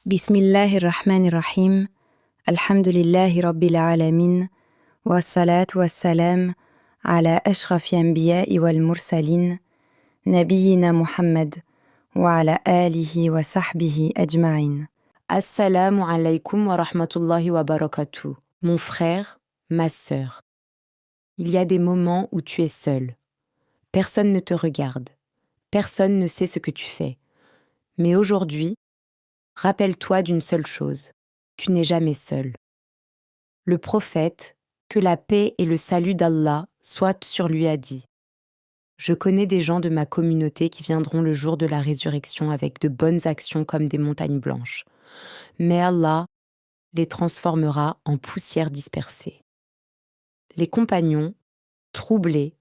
Bismillahirrahmanirrahim. Alhamdulillahi rabbil alamin. Wassalatu wassalam ala ashrafi anbiya'i wal mursalin. Nabiyyina Muhammad wa ala alihi wa sahbihi ajma'in. Assalamu alaykum wa rahmatullahi wa barakatuh. Mon frère, ma sœur. Il y a des moments où tu es seul. Personne ne te regarde. Personne ne sait ce que tu fais. Mais aujourd'hui, rappelle-toi d'une seule chose, tu n'es jamais seul. Le prophète, que la paix et le salut d'Allah soient sur lui, a dit « Je connais des gens de ma communauté qui viendront le jour de la résurrection avec de bonnes actions comme des montagnes blanches. Mais Allah les transformera en poussière dispersée. » Les compagnons, troublés,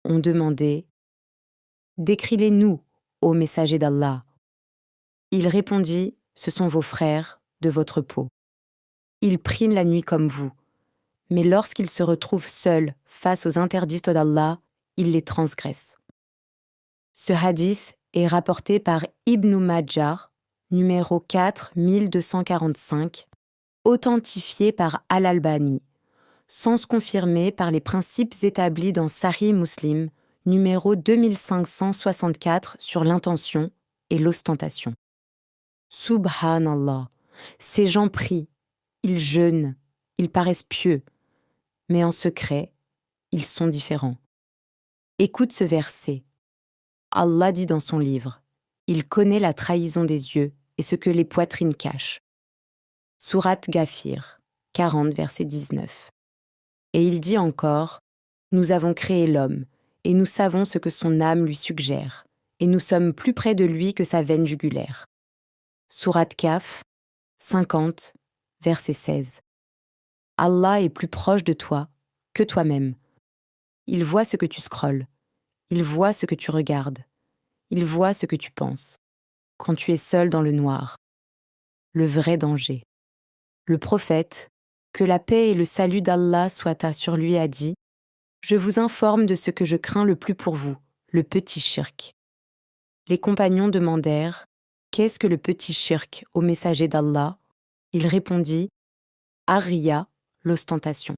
ont demandé « Décris-les-nous, ô messager d'Allah. » Il répondit « Ce sont vos frères de votre peau. Ils prient la nuit comme vous, mais lorsqu'ils se retrouvent seuls face aux interdits d'Allah, ils les transgressent. » Ce hadith est rapporté par Ibn Majah, numéro 4245, authentifié par Al-Albani, sens confirmé par les principes établis dans Sahih Muslim, numéro 2564 sur l'intention et l'ostentation. Subhanallah, ces gens prient, ils jeûnent, ils paraissent pieux, mais en secret, ils sont différents. Écoute ce verset. Allah dit dans son livre, « Il connaît la trahison des yeux et ce que les poitrines cachent. » Sourate Ghafir, 40, verset 19. Et il dit encore, « Nous avons créé l'homme, et nous savons ce que son âme lui suggère, et nous sommes plus près de lui que sa veine jugulaire. » Sourate Kaf, 50, verset 16. Allah est plus proche de toi que toi-même. Il voit ce que tu scrolles. Il voit ce que tu regardes. Il voit ce que tu penses. Quand tu es seul dans le noir. Le vrai danger. Le prophète, que la paix et le salut d'Allah soient sur lui, a dit « Je vous informe de ce que je crains le plus pour vous, le petit shirk. » Les compagnons demandèrent « Qu'est-ce que le petit shirk au messager d'Allah ?» Il répondit « Ar-riya, l'ostentation. »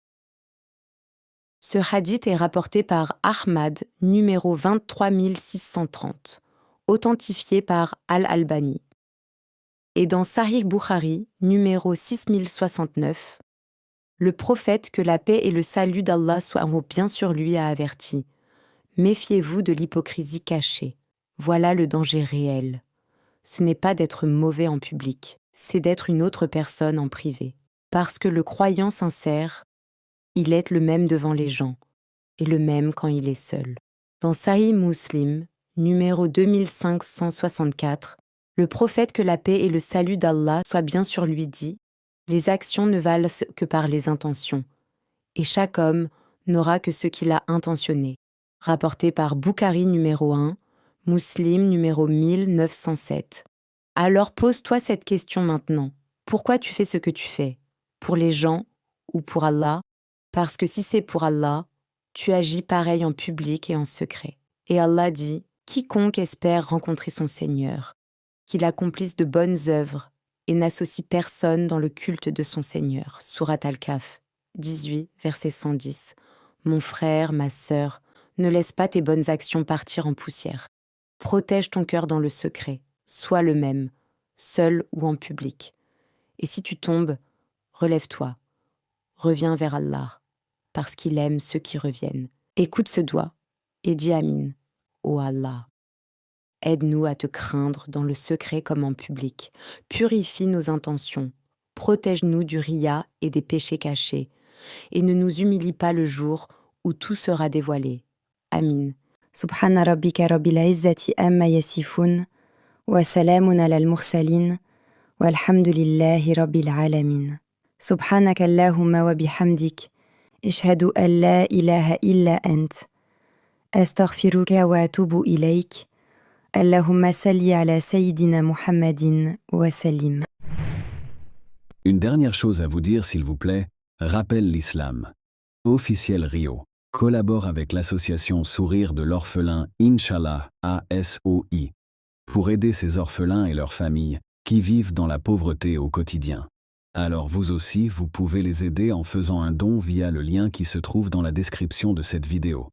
Ce hadith est rapporté par Ahmad, numéro 23630, authentifié par Al-Albani. Et dans Sahih Bukhari, numéro 6069, le prophète, que la paix et le salut d'Allah soient bien sur lui, a averti « Méfiez-vous de l'hypocrisie cachée. Voilà le danger réel. Ce n'est pas d'être mauvais en public, c'est d'être une autre personne en privé. Parce que le croyant sincère, il est le même devant les gens, et le même quand il est seul. » Dans Sahih Muslim, numéro 2564, le prophète, que la paix et le salut d'Allah soient bien sur lui, dit « Les actions ne valent que par les intentions, et chaque homme n'aura que ce qu'il a intentionné. » Rapporté par Bukhari numéro 1, Muslim numéro 1907. Alors pose-toi cette question maintenant. Pourquoi tu fais ce que tu fais? Pour les gens ou pour Allah? Parce que si c'est pour Allah, tu agis pareil en public et en secret. Et Allah dit, quiconque espère rencontrer son Seigneur, qu'il accomplisse de bonnes œuvres et n'associe personne dans le culte de son Seigneur. Sourate Al-Kahf, 18, verset 110. Mon frère, ma sœur, ne laisse pas tes bonnes actions partir en poussière. Protège ton cœur dans le secret, sois le même, seul ou en public. Et si tu tombes, relève-toi, reviens vers Allah, parce qu'il aime ceux qui reviennent. Écoute ce doigt et dis Amin. Ô Allah, aide-nous à te craindre dans le secret comme en public. Purifie nos intentions, protège-nous du riya et des péchés cachés, et ne nous humilie pas le jour où tout sera dévoilé. Amin. Subhana rabbika rabbil izzati amma yasifun, wa salamun ala al-mursalin, walhamdulillahi rabbil alamin. Subhanaka Allahumma wa bihamdik, ishhadu an la ilaha illa ant, astaghfiruka wa atubu ilayk, Allahumma salli ala Sayyidina Muhammadin wa sallim. Une dernière chose à vous dire, s'il vous plaît, rappelle l'islam. Officiel Rio collabore avec l'association Sourire de l'orphelin Inch'Allah, ASOI, pour aider ces orphelins et leurs familles qui vivent dans la pauvreté au quotidien. Alors vous aussi, vous pouvez les aider en faisant un don via le lien qui se trouve dans la description de cette vidéo.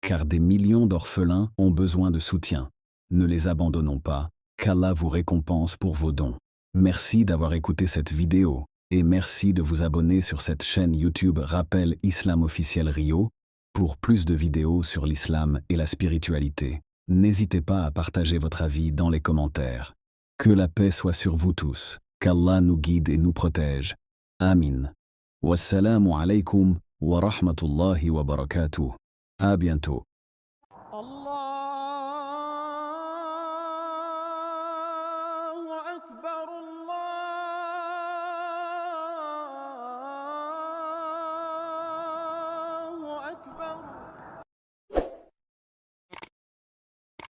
Car des millions d'orphelins ont besoin de soutien. Ne les abandonnons pas, qu'Allah vous récompense pour vos dons. Merci d'avoir écouté cette vidéo, et merci de vous abonner sur cette chaîne YouTube Rappel Islam Officiel Rio, pour plus de vidéos sur l'islam et la spiritualité. N'hésitez pas à partager votre avis dans les commentaires. Que la paix soit sur vous tous, qu'Allah nous guide et nous protège. Amin. Wassalamu alaikum wa rahmatullahi wa barakatuh. À bientôt.